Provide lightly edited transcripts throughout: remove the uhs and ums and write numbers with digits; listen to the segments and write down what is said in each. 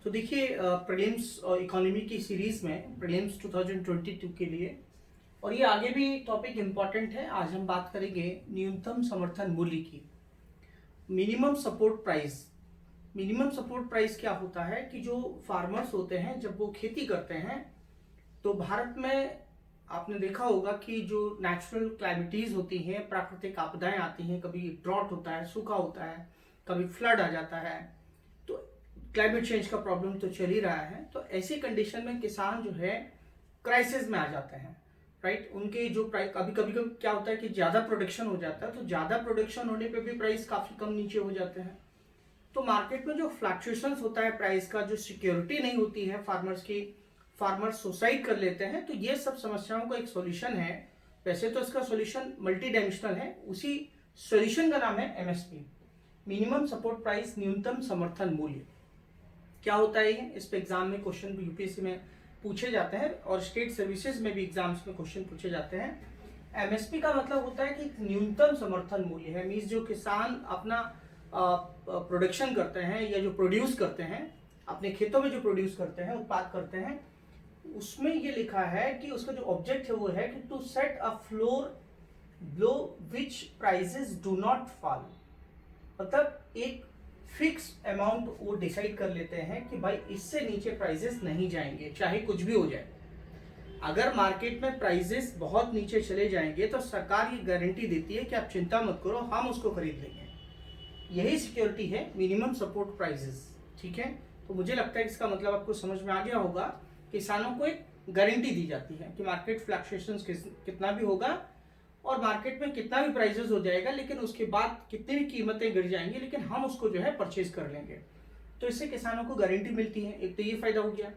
तो देखिए prelims economy की सीरीज में प्रीलिम्स 2022 के लिए और ये आगे भी टॉपिक इम्पॉर्टेंट है। आज हम बात करेंगे न्यूनतम समर्थन मूल्य की। Minimum support price. Minimum support price क्या होता है कि जो फार्मर्स होते हैं जब वो खेती करते हैं तो भारत में आपने देखा होगा कि जो नेचुरल क्लाइमिटीज होती हैं, प्राकृतिक आपदाएं आती हैं, कभी ड्रॉट होता है, सूखा होता है, कभी फ्लड आ जाता है, तो क्लाइमेट चेंज का प्रॉब्लम तो चल ही रहा है। तो ऐसी कंडीशन में किसान जो है क्राइसिस में आ जाते हैं, राइट। उनके जो प्राइस कभी कभी क्या होता है कि ज़्यादा प्रोडक्शन हो जाता है, तो ज़्यादा प्रोडक्शन होने पे भी प्राइस काफ़ी कम नीचे हो जाते हैं। तो मार्केट में जो फ्लक्चुएशंस होता है प्राइस का, जो सिक्योरिटी नहीं होती है फार्मर्स की, फार्मर्स सुसाइड कर लेते हैं। तो ये सब समस्याओं का एक सॉल्यूशन है। वैसे तो इसका सॉल्यूशन मल्टी डायमेंशनल है। उसी सॉल्यूशन का नाम है एमएसपी, मिनिमम सपोर्ट प्राइस, न्यूनतम समर्थन मूल्य। क्या होता है ये? इस पे एग्जाम में क्वेश्चन यूपीएससी में पूछे जाते हैं और स्टेट सर्विसेज में भी एग्जाम्स में क्वेश्चन पूछे जाते हैं। एमएसपी का मतलब होता है कि न्यूनतम समर्थन मूल्य है। मीन्स जो किसान अपना प्रोडक्शन करते हैं या जो प्रोड्यूस करते हैं अपने खेतों में, जो प्रोड्यूस करते हैं, उत्पाद करते हैं, उसमें ये लिखा है कि उसका जो ऑब्जेक्ट है वो है कि to set a floor below which prices do not fall. मतलब एक फिक्स अमाउंट वो डिसाइड कर लेते हैं कि भाई इससे नीचे प्राइसेस नहीं जाएंगे, चाहे कुछ भी हो जाए। अगर मार्केट में प्राइसेस बहुत नीचे चले जाएंगे तो सरकार ये गारंटी देती है कि आप चिंता मत करो, हम उसको खरीद लेंगे। यही सिक्योरिटी है मिनिमम सपोर्ट प्राइसेस, ठीक है। तो मुझे लगता है इसका मतलब आपको समझ में आ गया होगा। किसानों को एक गारंटी दी जाती है कि मार्केट फ्लक्चुएशंस कितना भी होगा और मार्केट में कितना भी प्राइसेस हो जाएगा, लेकिन उसके बाद कितनी भी कीमतें गिर जाएंगी, लेकिन हम उसको जो है परचेज कर लेंगे। तो इससे किसानों को गारंटी मिलती है। एक तो ये फायदा हो गया।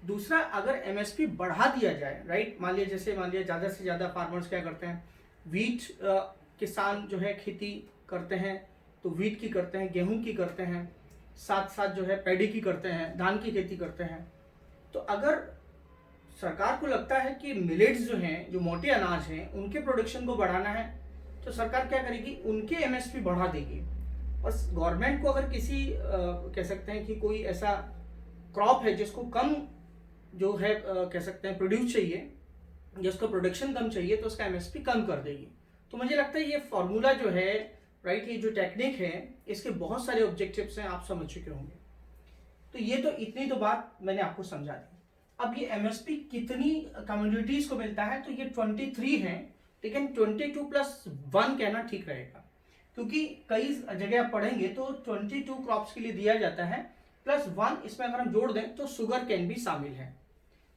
दूसरा, अगर एमएसपी बढ़ा दिया जाए, राइट, मान लिया ज़्यादा से ज़्यादा फार्मर्स क्या करते हैं, वीट किसान जो है खेती करते हैं, तो वीट की करते हैं, गेहूं की करते हैं, साथ साथ जो है पैडी की करते हैं, धान की खेती करते हैं। तो अगर सरकार को लगता है कि मिलेट्स जो हैं, जो मोटे अनाज हैं, उनके प्रोडक्शन को बढ़ाना है, तो सरकार क्या करेगी, उनके एमएसपी बढ़ा देगी। और गवर्नमेंट को अगर किसी कह सकते हैं कि कोई ऐसा क्रॉप है जिसको कम जो है कह सकते हैं प्रोड्यूस चाहिए, जिसका प्रोडक्शन कम चाहिए, तो उसका एमएसपी कम कर देगी। तो मुझे लगता है ये फॉर्मूला जो है, राइट, ये जो टेक्निक है, इसके बहुत सारे ऑब्जेक्टिव्स हैं, आप समझ चुके होंगे। तो ये तो इतनी तो बात मैंने आपको समझा दी। अब ये एमएसपी कितनी कम्युनिटीज को मिलता है, तो ये 23 है, लेकिन 22+1 कहना ठीक रहेगा, क्योंकि कई जगह आप पढ़ेंगे तो 22 क्रॉप्स के लिए दिया जाता है, +1 इसमें अगर हम जोड़ दें तो शुगर कैन भी शामिल है।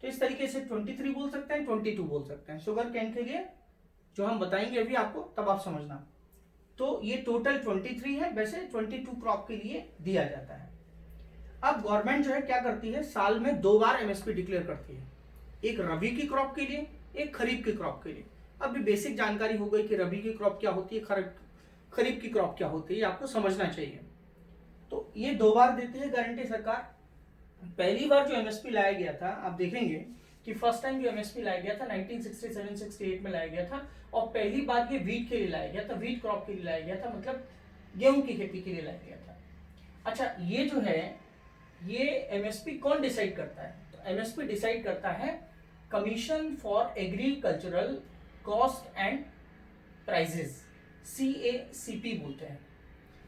तो इस तरीके से 23 बोल सकते हैं, 22 बोल सकते हैं। शुगर कैन के लिए जो हम बताएंगे अभी आपको, तब आप समझना। तो ये टोटल 23 है, वैसे 22 क्रॉप के लिए दिया जाता है। अब गवर्नमेंट जो है क्या करती है, साल में 2 बार एमएसपी डिक्लेयर करती है, एक रबी की क्रॉप के लिए, एक खरीफ की क्रॉप के लिए। अब भी बेसिक जानकारी हो गई कि रबी की क्रॉप क्या होती है, खरीफ की क्रॉप क्या होती है, आपको समझना चाहिए। तो ये 2 बार देती है गारंटी सरकार। पहली बार जो एमएसपी लाया गया था, आप देखेंगे कि फर्स्ट टाइम जो एमएसपी लाया गया था 1967-68 में लाया गया था, और पहली बार ये वीट के लिए लाया गया था, वीट क्रॉप के लिए लाया गया था, मतलब गेहूं की खेती के लिए लाया गया था। अच्छा, ये जो है ये एमएसपी कौन डिसाइड करता है, तो एमएसपी डिसाइड करता है commission for agricultural cost and prices, CACP बोलते हैं।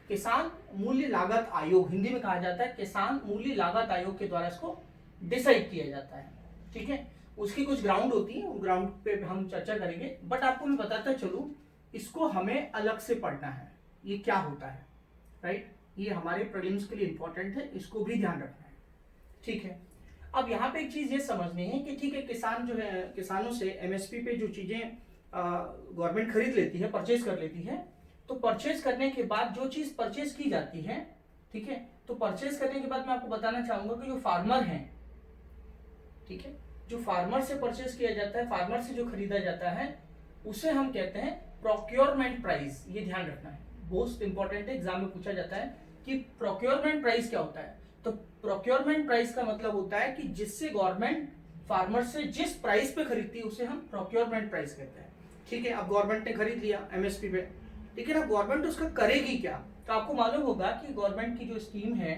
किसान मूल्य लागत आयोग हिंदी में कहा जाता है, किसान मूल्य लागत आयोग के द्वारा इसको डिसाइड किया जाता है, ठीक है। उसकी कुछ ग्राउंड होती है, उन ग्राउंड पे हम चर्चा करेंगे, बट आपको मैं बताता चलूं, इसको हमें अलग से पढ़ना है, ये क्या होता है, राइट। ये हमारे प्रीलिम्स के लिए इंपॉर्टेंट है, इसको भी ध्यान रखना है, ठीक है। अब यहाँ पे एक चीज ये समझनी है कि ठीक है, किसान जो है, किसानों से एमएसपी पे जो चीजें गवर्नमेंट खरीद लेती है, परचेज कर लेती है, तो परचेज करने के बाद जो चीज परचेज की जाती है, ठीक है, तो परचेज करने के बाद मैं आपको बताना चाहूंगा कि जो फार्मर हैं, ठीक है, जो फार्मर से परचेज किया जाता है, फार्मर से जो खरीदा जाता है, उसे हम कहते हैं प्रोक्योरमेंट प्राइस। ये ध्यान रखना है, बहुत इंपॉर्टेंट है, एग्जाम में पूछा जाता है कि प्रोक्योरमेंट प्राइस क्या होता है। तो प्रोक्योरमेंट प्राइस का मतलब होता है कि जिससे गवर्नमेंट फार्मर से जिस प्राइस पे खरीदती है उसे हम प्रोक्योरमेंट प्राइस कहते हैं, ठीक है। अब गवर्नमेंट ने खरीद लिया एमएसपी पे, लेकिन अब गवर्नमेंट उसका करेगी क्या, तो आपको मालूम होगा कि गवर्नमेंट की जो स्कीम है,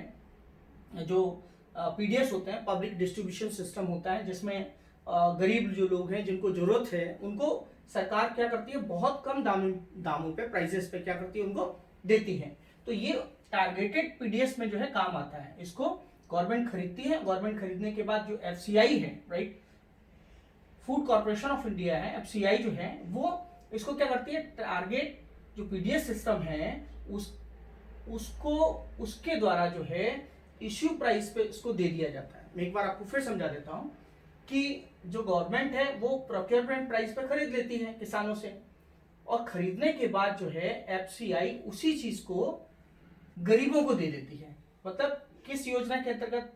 जो पीडीएस होते हैं, पब्लिक डिस्ट्रीब्यूशन सिस्टम होता है, जिसमें गरीब जो लोग हैं जिनको जरूरत है उनको सरकार क्या करती है, बहुत कम दामों पे, प्राइजेस पे क्या करती है, उनको देती है। तो ये टारगेटेड पीडीएस में जो है काम आता है। इसको गवर्नमेंट खरीदती है, गवर्नमेंट खरीदने के बाद जो एफसीआई है, right, food corporation of India है, एफसीआई जो है, वो इसको क्या करती है, टारगेट जो पीडीएस सिस्टम है उसको उसके द्वारा जो है इश्यू प्राइस पे इसको दे दिया जाता है। मैं एक बार आपको फिर समझा देता हूं कि जो गवर्नमेंट है वो प्रोक्योरमेंट प्राइस पे खरीद लेती है किसानों से, और खरीदने के बाद जो है एफसीआई उसी चीज को गरीबों को दे देती है। मतलब किस योजना के अंतर्गत,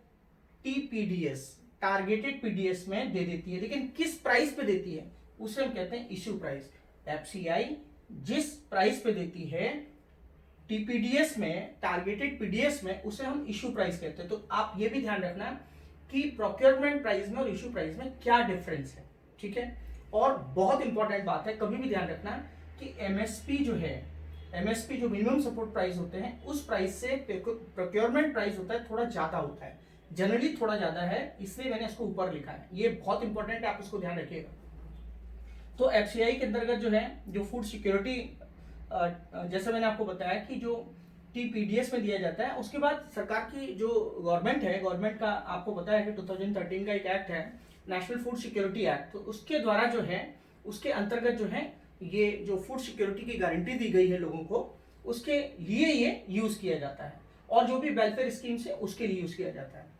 टीपीडीएस, टारगेटेड पीडीएस में दे देती है, लेकिन किस प्राइस पे देती है उसे हम कहते हैं इश्यू प्राइस। एफसीआई जिस प्राइस पे देती है टीपीडीएस में, टारगेटेड पीडीएस में, उसे हम इश्यू प्राइस कहते हैं। तो आप ये भी ध्यान रखना कि प्रोक्योरमेंट प्राइस में और इश्यू प्राइस में क्या डिफरेंस है, ठीक है। और बहुत इंपॉर्टेंट बात है, कभी भी ध्यान रखना कि एमएसपी जो है, एमएसपी जो मिनिमम सपोर्ट प्राइस होते हैं, उस प्राइस से प्रोक्योरमेंट प्राइस होता है थोड़ा ज्यादा होता है, जनरली थोड़ा ज्यादा है, इसलिए मैंने इसको ऊपर लिखा है। ये बहुत इंपॉर्टेंट है, आप इसको ध्यान रखिएगा। तो एफसीआई के अंतर्गत जो है, जो फूड सिक्योरिटी, जैसे मैंने आपको बताया कि जो टीपीडीएस में दिया जाता है, उसके बाद सरकार की जो गवर्नमेंट है, गवर्नमेंट का आपको पता है कि 2013 का एक एक्ट है, नेशनल फूड सिक्योरिटी एक्ट, तो उसके द्वारा जो है, उसके अंतर्गत जो है ये जो फूड सिक्योरिटी की गारंटी दी गई है लोगों को, उसके लिए ये यूज किया जाता है, और जो भी वेलफेयर स्कीम्स है उसके लिए यूज किया जाता है।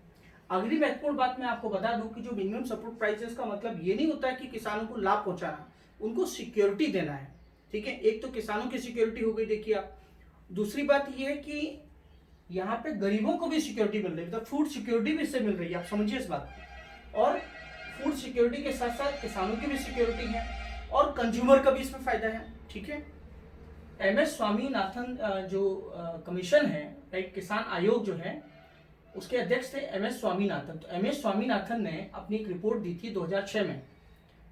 अगली महत्वपूर्ण बात मैं आपको बता दूं कि जो मिनिमम सपोर्ट प्राइसेस का मतलब ये नहीं होता है कि किसानों को लाभ पहुंचाना, उनको सिक्योरिटी देना है, ठीक है। एक तो किसानों की सिक्योरिटी हो गई, देखिए आप। दूसरी बात यह है कि यहाँ पे गरीबों को भी सिक्योरिटी मिल रही है, मतलब फूड सिक्योरिटी भी इससे मिल रही है, आप समझिए इस बात को। और फूड सिक्योरिटी के साथ साथ किसानों की भी सिक्योरिटी है और कंज्यूमर का भी इसमें फायदा है, ठीक है। एमएस स्वामीनाथन जो कमीशन है, राइट, किसान आयोग जो है, उसके अध्यक्ष थे एमएस स्वामीनाथन। तो एमएस स्वामीनाथन ने अपनी एक रिपोर्ट दी थी 2006 में,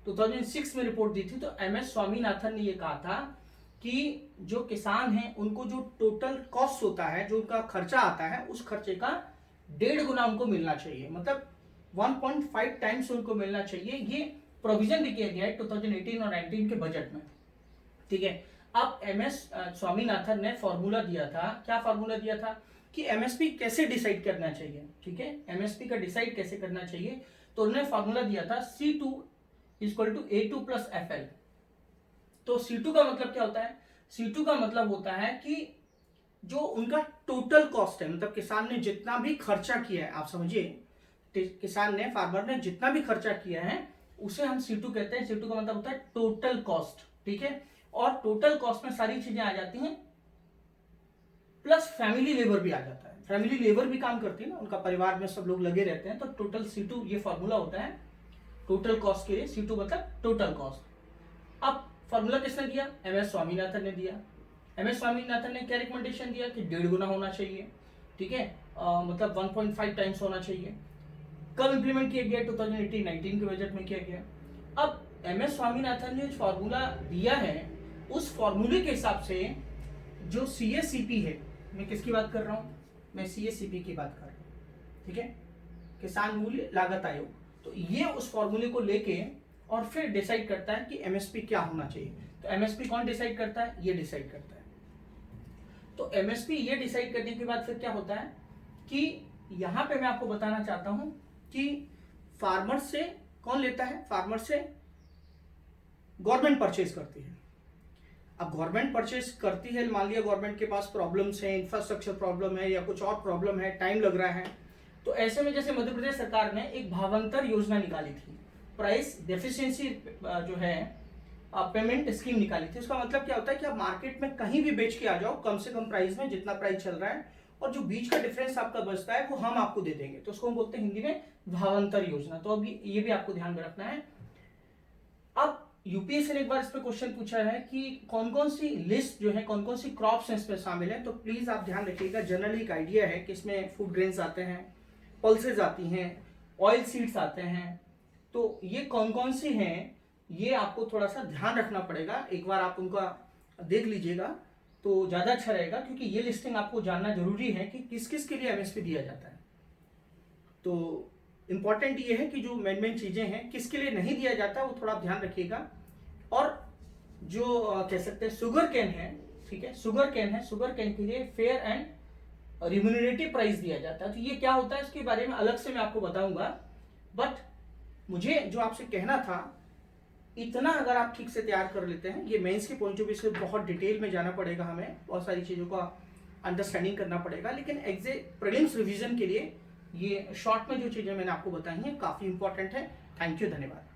2006 में रिपोर्ट दी थी। तो एमएस स्वामीनाथन ने यह कहा था कि जो किसान हैं उनको जो टोटल कॉस्ट होता है, जो उनका खर्चा आता है, उस खर्चे का 1.5 गुना उनको मिलना चाहिए, मतलब 1.5 टाइम्स उनको मिलना चाहिए। ये प्रोविजन भी किया गया है 2018 और 19 के बजट में, ठीक है। अब एमएस स्वामीनाथन ने फॉर्मूला दिया था, क्या फॉर्मूला दिया था कि एमएसपी कैसे डिसाइड करना चाहिए, ठीक है, एमएसपी का डिसाइड कैसे करना चाहिए। तो उन्होंने फॉर्मूला दिया था C2 = A2 + FL। तो C2 का मतलब क्या होता है, C2 का मतलब होता है कि जो उनका टोटल कॉस्ट है, मतलब किसान ने जितना भी खर्चा किया है, आप समझिए, किसान ने, फार्मर ने जितना भी खर्चा किया है उसे हम C2 कहते हैं। C2 का मतलब होता है टोटल कॉस्ट, ठीक है। और टोटल कॉस्ट में सारी चीजें आ जाती हैं, प्लस फैमिली लेबर भी आ जाता है, फैमिली लेबर भी काम करती है ना, उनका परिवार में सब लोग लगे रहते हैं। तो टोटल C2 ये फॉर्मूला होता है टोटल कॉस्ट के लिए, C2 मतलब टोटल कॉस्ट। अब फॉर्मूला किसने दिया, एमएस स्वामीनाथन ने दिया। एमएस स्वामीनाथन ने क्या रिकमेंडेशन दिया कि 1.5 गुना होना चाहिए, ठीक है, मतलब 1.5 टाइम्स होना चाहिए। कब इंप्लीमेंट किया गया, 2018-19 के बजट में किया गया। अब एमएस स्वामीनाथन ने जो फॉर्मूला दिया है, उस फॉर्मूले के हिसाब से जो सीएसीपी है, मैं किसकी बात कर रहा हूं, मैं सीएसीपी की बात कर रहा हूं, ठीक है, किसान मूल्य लागत आयोग। तो ये उस फॉर्मूले को लेके और फिर डिसाइड करता है कि एमएसपी क्या होना चाहिए। तो एमएसपी कौन डिसाइड करता है, ये डिसाइड करता है। तो एमएसपी ये डिसाइड करने के बाद फिर क्या होता है कि यहां पे मैं आपको बताना चाहता हूं कि फार्मर से कौन लेता है, फार्मर से गवर्नमेंट परचेज करती है। अब गवर्नमेंट परचेज करती है, मान लिया गवर्नमेंट के पास प्रॉब्लम्स हैं, इंफ्रास्ट्रक्चर प्रॉब्लम है या कुछ और प्रॉब्लम है, टाइम लग रहा है, तो ऐसे में जैसे मध्य प्रदेश सरकार ने एक भावांतर योजना निकाली थी, प्राइस डेफिशिएंसी जो है पेमेंट स्कीम निकाली थी। उसका मतलब क्या होता है कि आप मार्केट में कहीं भी बेच के आ जाओ कम से कम प्राइस में, जितना प्राइस चल रहा है, और जो बीच का डिफरेंस आपका बचता है वो हम आपको दे देंगे। तो उसको हम बोलते हैं हिंदी में भावांतर योजना। तो अभी ये भी आपको ध्यान में रखना है। अब यूपीएससी ने एक बार इस पे क्वेश्चन पूछा है कि कौन कौन सी लिस्ट जो है, कौन कौन सी क्रॉप्स इसमें शामिल है। तो प्लीज आप ध्यान रखिएगा, जनरली एक आइडिया है कि इसमें फूड ग्रेन्स आते हैं, पल्सेज आती हैं, ऑयल सीड्स आते हैं। तो ये कौन कौन सी हैं, ये आपको थोड़ा सा ध्यान रखना पड़ेगा। एक बार आप उनका देख लीजिएगा तो ज्यादा अच्छा रहेगा, क्योंकि ये लिस्टिंग आपको जानना जरूरी है कि किस किस के लिए एमएसपी दिया जाता है। तो इम्पॉर्टेंट ये है कि जो मेन चीज़ें हैं किसके लिए नहीं दिया जाता वो थोड़ा ध्यान रखिएगा। और जो कह सकते हैं शुगर कैन है, ठीक है, शुगर कैन है, शुगर कैन के लिए फेयर एंड रिम्यूनरेटिव प्राइस दिया जाता है। तो ये क्या होता है इसके बारे में अलग से मैं आपको बताऊंगा, बट मुझे जो आपसे कहना था इतना अगर आप ठीक से तैयार कर लेते हैं, ये मेंस के पॉइंट ऑफ व्यू से बहुत डिटेल में जाना पड़ेगा, हमें बहुत सारी चीज़ों का अंडरस्टैंडिंग करना पड़ेगा, लेकिन एग्जैक्ट प्रीलिम्स रिवीजन के लिए ये शॉर्ट में जो चीज़ें मैंने आपको बताई हैं काफ़ी इंपॉर्टेंट है। थैंक यू, धन्यवाद।